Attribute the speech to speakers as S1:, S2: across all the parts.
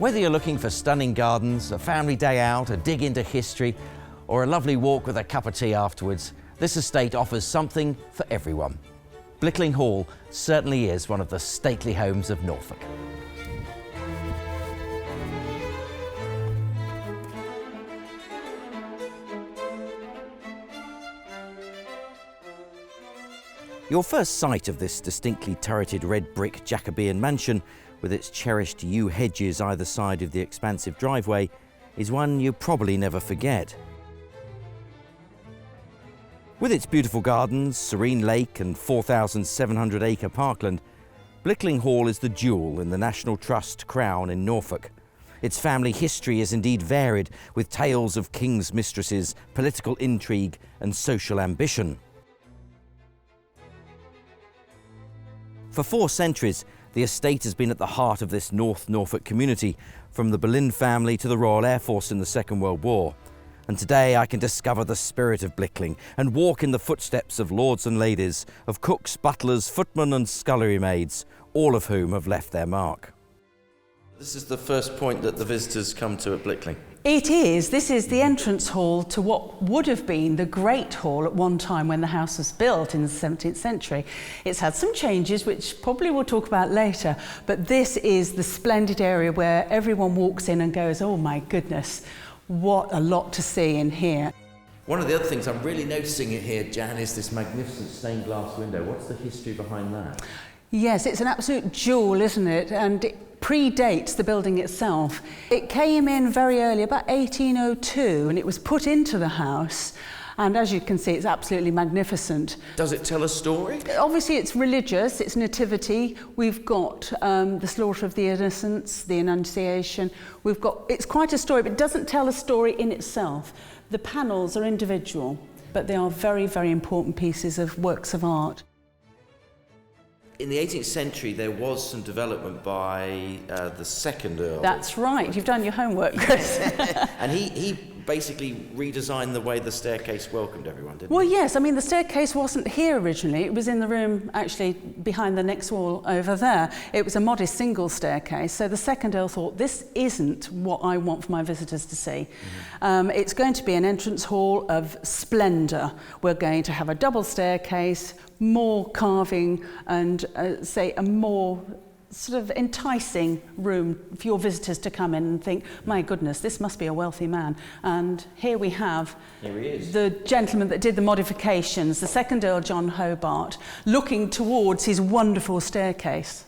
S1: Whether you're looking for stunning gardens, a family day out, a dig into history, or a lovely walk with a cup of tea afterwards, this estate offers something for everyone. Blickling Hall certainly is one of the stately homes of Norfolk. Your first sight of this distinctly turreted red brick Jacobean mansion, with its cherished yew hedges either side of the expansive driveway, is one you probably never forget. With its beautiful gardens, serene lake and 4,700-acre parkland, Blickling Hall is the jewel in the National Trust crown in Norfolk. Its family history is indeed varied, with tales of king's mistresses, political intrigue and social ambition. For 4 centuries, the estate has been at the heart of this North Norfolk community, from the Boleyn family to the Royal Air Force in the Second World War. And today I can discover the spirit of Blickling and walk in the footsteps of lords and ladies, of cooks, butlers, footmen and scullery maids, all of whom have left their mark. This is the first point that the visitors come to at Blickling.
S2: It is. This is the entrance hall to what would have been the Great Hall at one time when the house was built in the 17th century. It's had some changes, which probably we'll talk about later, but this is the splendid area where everyone walks in and goes, oh my goodness, what a lot to see in here.
S1: One of the other things I'm really noticing here, Jan, is this magnificent stained glass window. What's the history behind that?
S2: Yes, it's an absolute jewel, isn't it? And it predates the building itself. It came in very early, about 1802, and it was put into the house. And as you can see, it's absolutely magnificent.
S1: Does it tell a story?
S2: Obviously, it's religious, it's nativity. We've got the slaughter of the innocents, the Annunciation. It's quite a story, but it doesn't tell a story in itself. The panels are individual, but they are very, very important pieces of works of art.
S1: In the 18th century, there was some development by the second Earl.
S2: That's right. You've done your homework, Chris.
S1: And he basically redesigned the way the staircase welcomed everyone, didn't he?
S2: Well, yes. I mean, the staircase wasn't here originally. It was in the room, actually, behind the next wall over there. It was a modest single staircase. So the second Earl thought, this isn't what I want for my visitors to see. Mm-hmm. It's going to be an entrance hall of splendour. We're going to have a double staircase, more carving and, say, a more sort of enticing room for your visitors to come in and think, my goodness, this must be a wealthy man. And here we have the gentleman that did the modifications, the second Earl John Hobart, looking towards his wonderful staircase.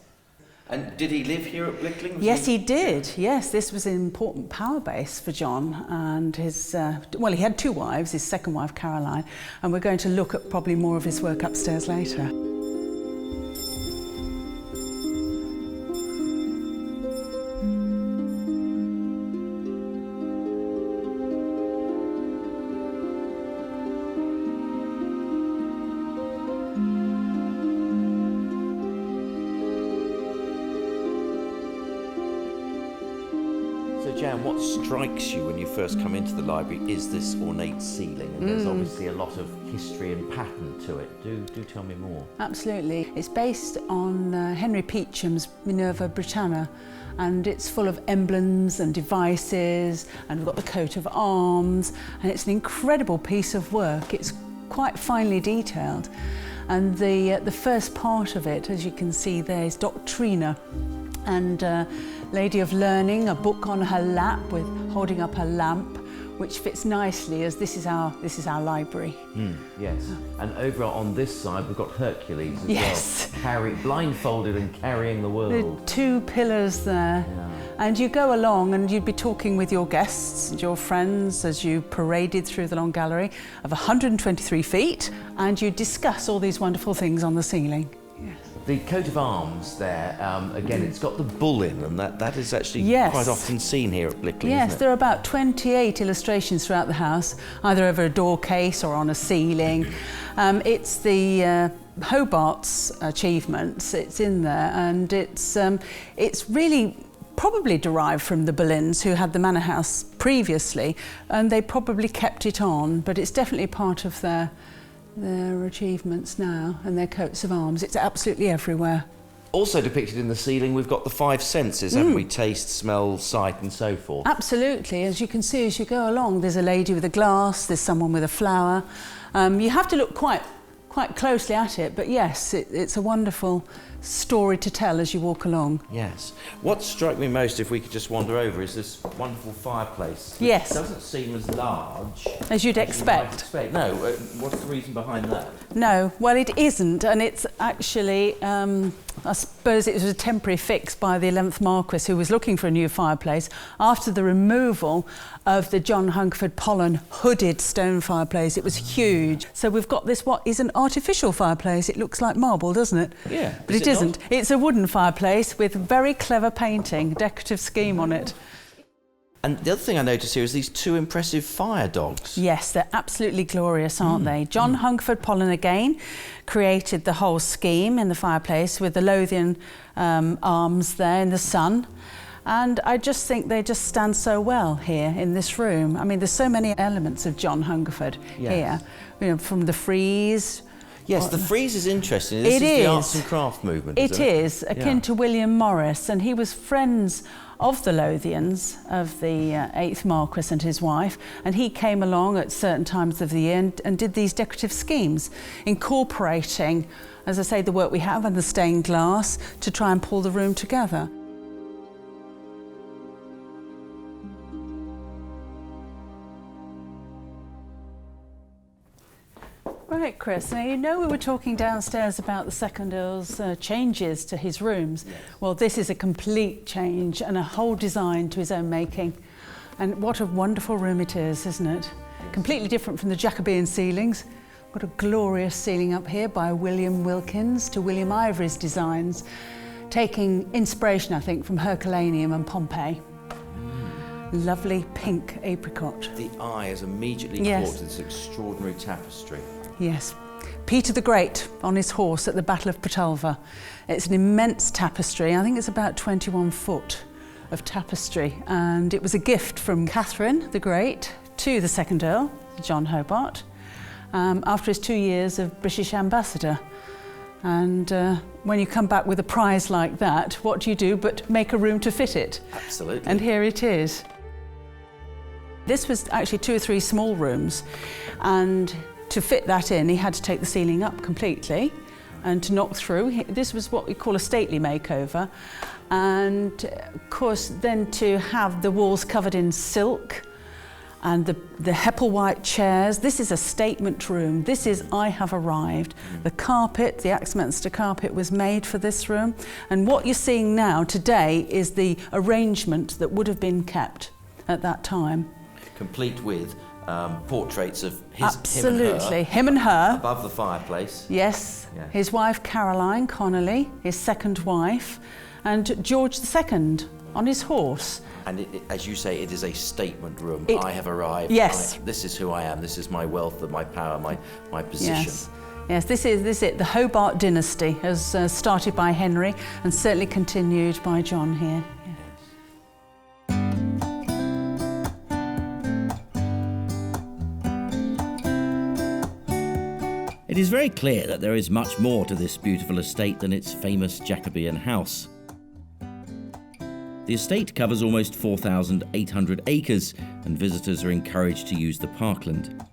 S1: And did he live here at Blickling?
S2: Yes, he did. Yes, this was an important power base for John and his, well, he had 2 wives, his second wife, Caroline, and we're going to look at probably more of his work upstairs later.
S1: Jan, what strikes you when you first come into the library is this ornate ceiling, and there's obviously a lot of history and pattern to it. Do tell me more.
S2: Absolutely. It's based on Henry Peacham's Minerva Britannia, and it's full of emblems and devices, and we've got the coat of arms, and it's an incredible piece of work. It's quite finely detailed, and the first part of it, as you can see there, is Doctrina, and Lady of Learning, a book on her lap with holding up her lamp, which fits nicely as this is our library.
S1: Yes, and over on this side we've got Hercules as
S2: well,
S1: blindfolded and carrying the world.
S2: The 2 pillars there, and you go along and you'd be talking with your guests and your friends as you paraded through the long gallery of 123 feet, and you discuss all these wonderful things on the ceiling. Yes.
S1: The coat of arms there, again, it's got the bull in, and that is actually quite often seen here at Blickling,
S2: Yes,
S1: isn't it?
S2: there are about 28 illustrations throughout the house, either over a door case or on a ceiling. It's the Hobart's achievements, it's in there, and it's really probably derived from the Boleyns, who had the manor house previously, and they probably kept it on, but it's definitely part of their achievements now and their coats of arms. It's absolutely everywhere.
S1: Also depicted in the ceiling, we've got the five senses, haven't we? Taste, smell, sight, and so forth.
S2: Absolutely. As you can see as you go along, there's a lady with a glass, there's someone with a flower. You have to look quite closely at it, but yes, it's a wonderful story to tell as you walk along.
S1: Yes. What struck me most, if we could just wander over, is this wonderful fireplace.
S2: Yes.
S1: It doesn't seem as large
S2: as you'd expect.
S1: No. What's the reason behind that?
S2: No. Well, it isn't, and it's actually, I suppose it was a temporary fix by the 11th Marquess, who was looking for a new fireplace after the removal of the John Hungerford Pollen hooded stone fireplace. It was huge. So we've got this, what is an artificial fireplace. It looks like marble, doesn't it?
S1: Yeah.
S2: But it isn't. It's a wooden fireplace with very clever painting, decorative scheme on it.
S1: And the other thing I notice here is these two impressive fire dogs.
S2: Yes, they're absolutely glorious, aren't they? John Hungerford Pollen again created the whole scheme in the fireplace with the Lothian arms there in the sun. And I just think they just stand so well here in this room. I mean, there's so many elements of John Hungerford here, you know, from the frieze.
S1: Yes, the frieze is interesting. This is the arts and craft movement.
S2: It is, akin to William Morris, and he was friends of the Lothians, of the 8th Marquess and his wife, and he came along at certain times of the year and did these decorative schemes, incorporating, as I say, the work we have and the stained glass to try and pull the room together. Right, Chris, now you know we were talking downstairs about the second Earl's changes to his rooms. Yes. Well, this is a complete change and a whole design to his own making. And what a wonderful room it is, isn't it? Completely different from the Jacobean ceilings. Got a glorious ceiling up here by William Wilkins to William Ivory's designs, taking inspiration, I think, from Herculaneum and Pompeii. Lovely pink apricot.
S1: The eye is immediately caught to this extraordinary tapestry.
S2: Yes. Peter the Great on his horse at the Battle of Pratulva. It's an immense tapestry. I think it's about 21 foot of tapestry, and it was a gift from Catherine the Great to the second Earl, John Hobart, after his 2 years of British ambassador. And when you come back with a prize like that, what do you do but make a room to fit it?
S1: Absolutely.
S2: And here it is. This was actually 2 or 3 small rooms, and to fit that in, he had to take the ceiling up completely and to knock through. This was what we call a stately makeover. And of course, then to have the walls covered in silk and the Hepplewhite chairs. This is a statement room. This is I have arrived. The carpet, the Axminster carpet, was made for this room. And what you're seeing now today is the arrangement that would have been kept at that time.
S1: Complete with portraits of
S2: him and her
S1: above the fireplace.
S2: Yes. His wife Caroline Connolly, his second wife, and George II on his horse.
S1: And as you say, it is a statement room. I have arrived.
S2: Yes.
S1: This is who I am. This is my wealth, my power, my position.
S2: Yes, this is it. The Hobart dynasty has started by Henry and certainly continued by John here.
S3: It is very clear that there is much more to this beautiful estate than its famous Jacobean house. The estate covers almost 4,800 acres, and visitors are encouraged to use the parkland.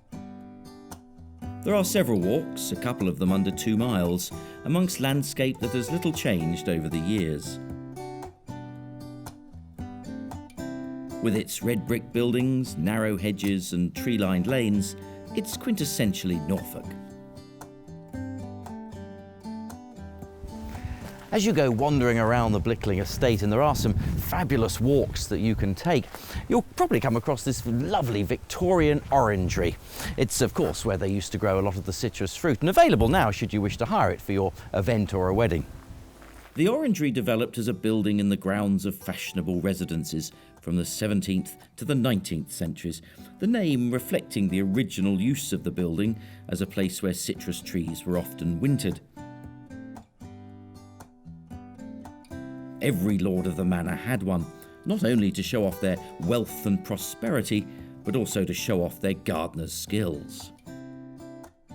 S3: There are several walks, a couple of them under 2 miles, amongst landscape that has little changed over the years. With its red brick buildings, narrow hedges and tree-lined lanes, it's quintessentially Norfolk.
S1: As you go wandering around the Blickling estate, and there are some fabulous walks that you can take, you'll probably come across this lovely Victorian orangery. It's of course where they used to grow a lot of the citrus fruit, and available now should you wish to hire it for your event or a wedding.
S3: The orangery developed as a building in the grounds of fashionable residences from the 17th to the 19th centuries, the name reflecting the original use of the building as a place where citrus trees were often wintered. Every lord of the manor had one, not only to show off their wealth and prosperity, but also to show off their gardener's skills.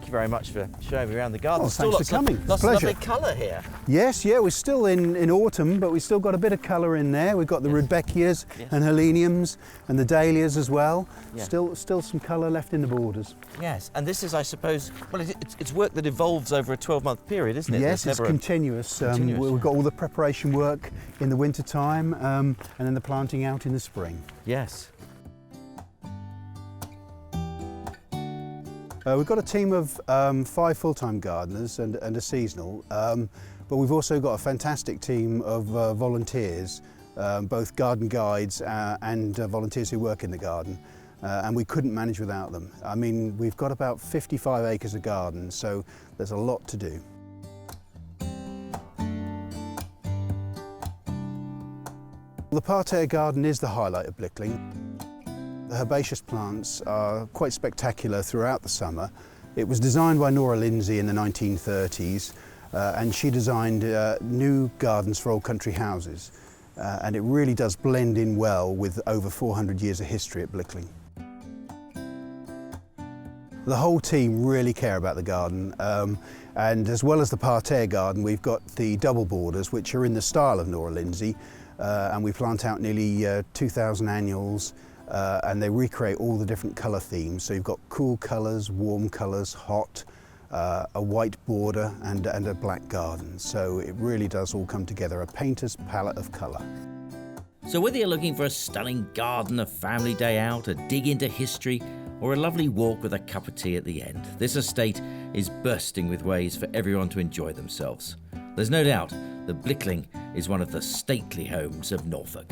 S1: Thank you very much for showing me around the garden.
S4: Oh,
S1: Still
S4: thanks for coming.
S1: Lots of
S4: Pleasure.
S1: lovely colour here.
S4: Yes, yeah, we're still in autumn, but we've still got a bit of colour in there. We've got the rudbeckias and heleniums and the dahlias as well.
S1: Yeah.
S4: Still some colour left in the borders.
S1: Yes, and this is, I suppose, well, it's work that evolves over a 12-month period, isn't it?
S4: Yes,
S1: There's
S4: it's
S1: never
S4: continuous.
S1: yeah.
S4: We've got all the preparation work in the winter time and then the planting out in the spring.
S1: Yes.
S4: We've got a team of 5 full-time gardeners and a seasonal, but we've also got a fantastic team of volunteers, both garden guides and volunteers who work in the garden, and we couldn't manage without them. I mean, we've got about 55 acres of garden, so there's a lot to do. The parterre garden is the highlight of Blickling. The herbaceous plants are quite spectacular throughout the summer. It was designed by Nora Lindsay in the 1930s, and she designed new gardens for old country houses. And it really does blend in well with over 400 years of history at Blickling. The whole team really care about the garden, and as well as the parterre garden, we've got the double borders, which are in the style of Nora Lindsay, and we plant out nearly 2,000 annuals. And they recreate all the different colour themes. So you've got cool colours, warm colours, hot, a white border and a black garden. So it really does all come together, a painter's palette of colour.
S3: So whether you're looking for a stunning garden, a family day out, a dig into history, or a lovely walk with a cup of tea at the end, this estate is bursting with ways for everyone to enjoy themselves. There's no doubt that Blickling is one of the stately homes of Norfolk.